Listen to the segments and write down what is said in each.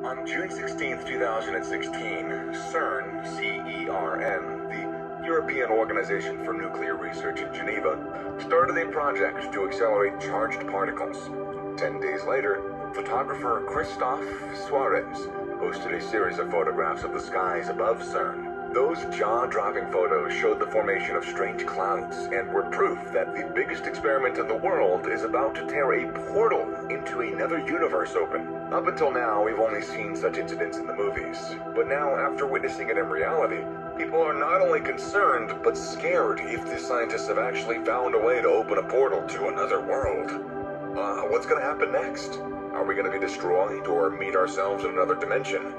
On June 16, 2016, CERN, C-E-R-N, the European Organization for Nuclear Research in Geneva, started a project to accelerate charged particles. 10 days later, photographer Christophe Suarez posted a series of photographs of the skies above CERN. Those jaw-dropping photos showed the formation of strange clouds and were proof that the biggest experiment in the world is about to tear a portal into another universe open. Up until now, we've only seen such incidents in the movies. But now, after witnessing it in reality, people are not only concerned, but scared if the scientists have actually found a way to open a portal to another world. What's going to happen next? Are we going to be destroyed or meet ourselves in another dimension?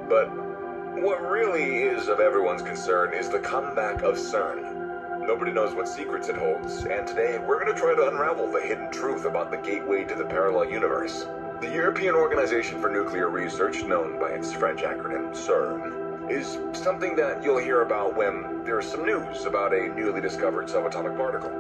But what really is of everyone's concern is the comeback of CERN. Nobody knows what secrets it holds, and today we're going to try to unravel the hidden truth about the gateway to the parallel universe. The European Organization for Nuclear Research, known by its French acronym CERN, is something that you'll hear about when there's some news about a newly discovered subatomic particle.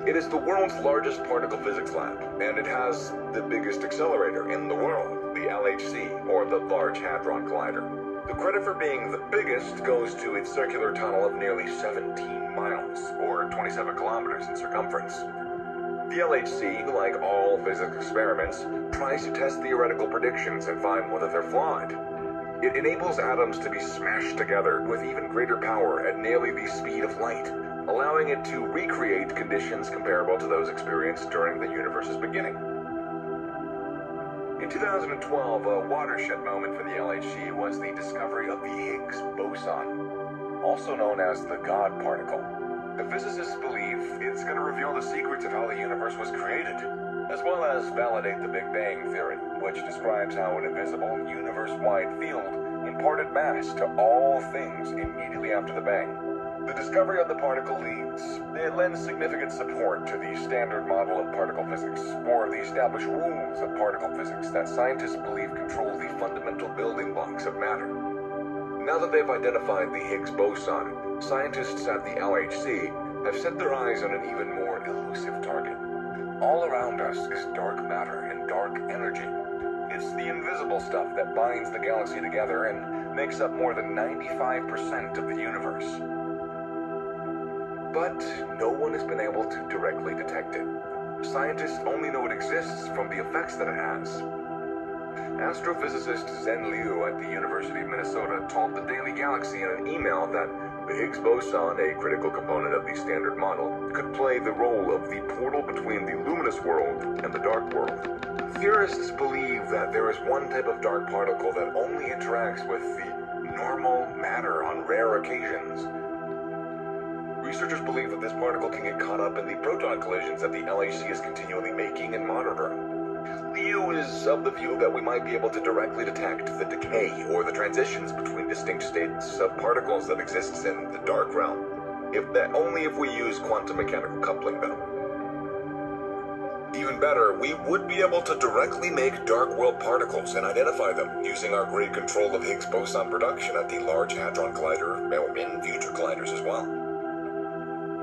It is the world's largest particle physics lab, and it has the biggest accelerator in the world, the LHC, or the Large Hadron Collider. The credit for being the biggest goes to its circular tunnel of nearly 17 miles, or 27 kilometers in circumference. The LHC, like all physics experiments, tries to test theoretical predictions and find whether they're flawed. It enables atoms to be smashed together with even greater power at nearly the speed of light, allowing it to recreate conditions comparable to those experienced during the universe's beginning. In 2012, a watershed moment for the LHC was the discovery of the Higgs boson, also known as the God particle. The physicists believe it's going to reveal the secrets of how the universe was created, as well as validate the Big Bang theory, which describes how an invisible, universe-wide field imparted mass to all things immediately after the bang. The discovery of the particle lends significant support to the standard model of particle physics, or the established rules of particle physics that scientists believe control the fundamental building blocks of matter. Now that they've identified the Higgs boson, scientists at the LHC have set their eyes on an even more elusive target. All around us is dark matter and dark energy. It's the invisible stuff that binds the galaxy together and makes up more than 95% of the universe. But no one has been able to directly detect it. Scientists only know it exists from the effects that it has. Astrophysicist Zhen Liu at the University of Minnesota told the Daily Galaxy in an email that the Higgs boson, a critical component of the standard model, could play the role of the portal between the luminous world and the dark world. Theorists believe that there is one type of dark particle that only interacts with the normal matter on rare occasions. Researchers believe that this particle can get caught up in the proton collisions that the LHC is continually making and monitoring. Liu is of the view that we might be able to directly detect the decay or the transitions between distinct states of particles that exists in the dark realm. Only if we use quantum mechanical coupling, though. Even better, we would be able to directly make dark world particles and identify them using our great control of Higgs boson production at the Large Hadron Collider and future colliders as well.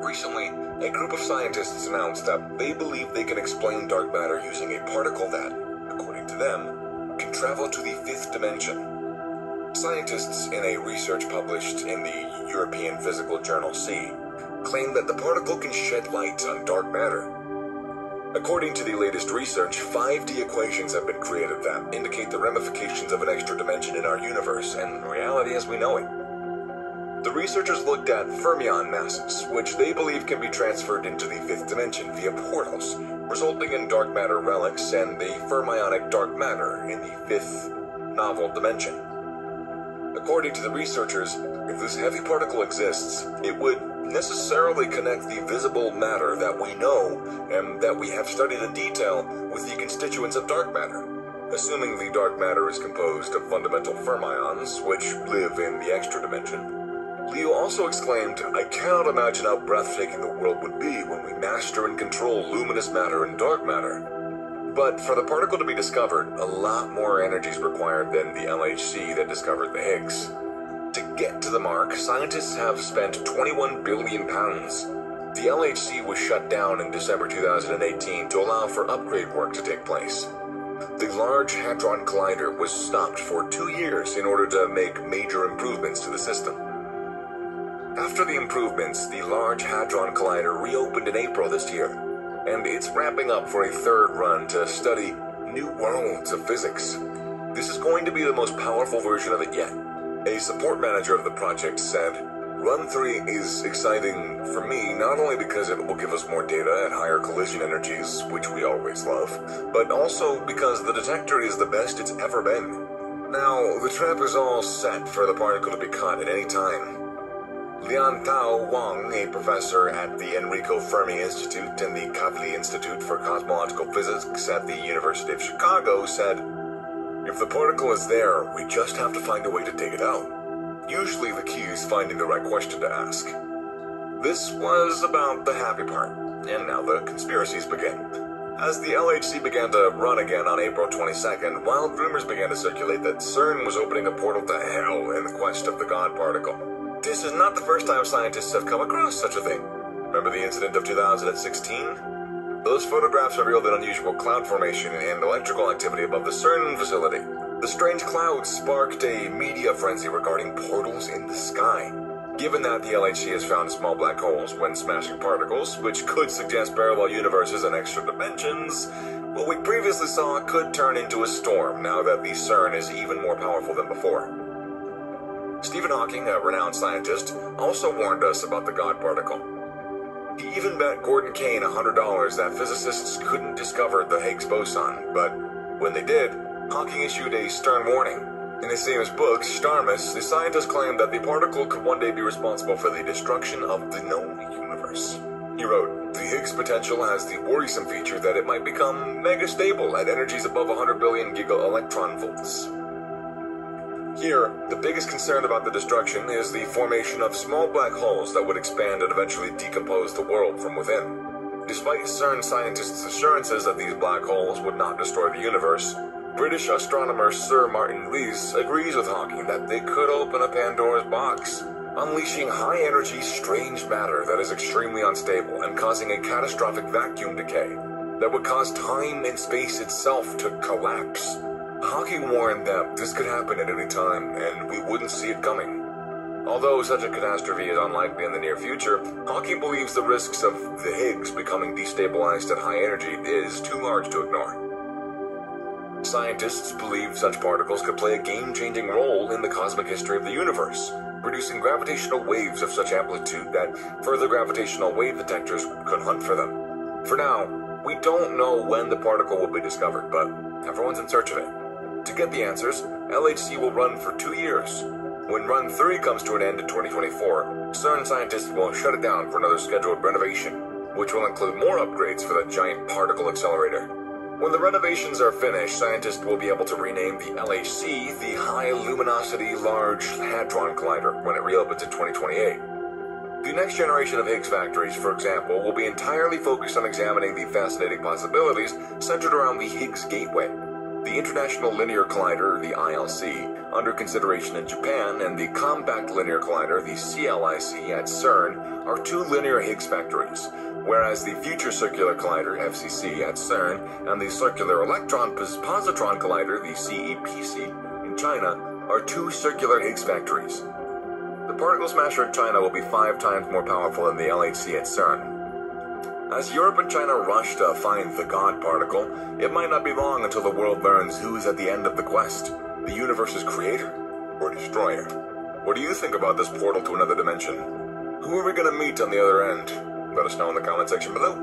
Recently, a group of scientists announced that they believe they can explain dark matter using a particle that, according to them, can travel to the fifth dimension. Scientists in a research published in the European Physical Journal C claim that the particle can shed light on dark matter. According to the latest research, 5D equations have been created that indicate the ramifications of an extra dimension in our universe and reality as we know it. The researchers looked at fermion masses, which they believe can be transferred into the fifth dimension via portals, resulting in dark matter relics and the fermionic dark matter in the fifth novel dimension. According to the researchers, if this heavy particle exists, it would necessarily connect the visible matter that we know and that we have studied in detail with the constituents of dark matter, assuming the dark matter is composed of fundamental fermions, which live in the extra dimension. Liu also exclaimed, "I cannot imagine how breathtaking the world would be when we master and control luminous matter and dark matter." But for the particle to be discovered, a lot more energy is required than the LHC that discovered the Higgs. To get to the mark, scientists have spent £21 billion. The LHC was shut down in December 2018 to allow for upgrade work to take place. The Large Hadron Collider was stopped for 2 years in order to make major improvements to the system. After the improvements, the Large Hadron Collider reopened in April this year, and it's ramping up for a third run to study new worlds of physics. This is going to be the most powerful version of it yet. A support manager of the project said, Run 3 is exciting for me not only because it will give us more data at higher collision energies, which we always love, but also because the detector is the best it's ever been. Now, the trap is all set for the particle to be caught at any time. Lian Tao Wang, a professor at the Enrico Fermi Institute and the Kavli Institute for Cosmological Physics at the University of Chicago, said, If the particle is there, we just have to find a way to dig it out. Usually the key is finding the right question to ask. This was about the happy part, and now the conspiracies begin. As the LHC began to run again on April 22nd, wild rumors began to circulate that CERN was opening a portal to hell in the quest of the God particle. This is not the first time scientists have come across such a thing. Remember the incident of 2016? Those photographs revealed an unusual cloud formation and electrical activity above the CERN facility. The strange clouds sparked a media frenzy regarding portals in the sky. Given that the LHC has found small black holes when smashing particles, which could suggest parallel universes and extra dimensions, what we previously saw could turn into a storm now that the CERN is even more powerful than before. Stephen Hawking, a renowned scientist, also warned us about the God particle. He even bet Gordon Kane $100 that physicists couldn't discover the Higgs boson, but when they did, Hawking issued a stern warning. In his famous book, Starmus, the scientist claimed that the particle could one day be responsible for the destruction of the known universe. He wrote, The Higgs potential has the worrisome feature that it might become mega-stable at energies above 100 billion giga-electron volts. Here, the biggest concern about the destruction is the formation of small black holes that would expand and eventually decompose the world from within. Despite CERN scientists' assurances that these black holes would not destroy the universe, British astronomer Sir Martin Rees agrees with Hawking that they could open a Pandora's box, unleashing high-energy, strange matter that is extremely unstable and causing a catastrophic vacuum decay that would cause time and space itself to collapse. Hawking warned that this could happen at any time, and we wouldn't see it coming. Although such a catastrophe is unlikely in the near future, Hawking believes the risks of the Higgs becoming destabilized at high energy is too large to ignore. Scientists believe such particles could play a game-changing role in the cosmic history of the universe, producing gravitational waves of such amplitude that further gravitational wave detectors could hunt for them. For now, we don't know when the particle will be discovered, but everyone's in search of it. To get the answers, LHC will run for 2 years. When Run 3 comes to an end in 2024, CERN scientists will shut it down for another scheduled renovation, which will include more upgrades for the giant particle accelerator. When the renovations are finished, scientists will be able to rename the LHC the High Luminosity Large Hadron Collider when it reopens in 2028. The next generation of Higgs factories, for example, will be entirely focused on examining the fascinating possibilities centered around the Higgs Gateway. The International Linear Collider, the ILC, under consideration in Japan, and the Compact Linear Collider, the CLIC, at CERN, are 2 linear Higgs factories, whereas the Future Circular Collider, FCC, at CERN, and the Circular Electron Positron Collider, the CEPC, in China, are 2 circular Higgs factories. The particle smasher in China will be 5 times more powerful than the LHC at CERN. As Europe and China rush to find the God particle, it might not be long until the world learns who's at the end of the quest, the universe's creator or destroyer. What do you think about this portal to another dimension? Who are we going to meet on the other end? Let us know in the comment section below.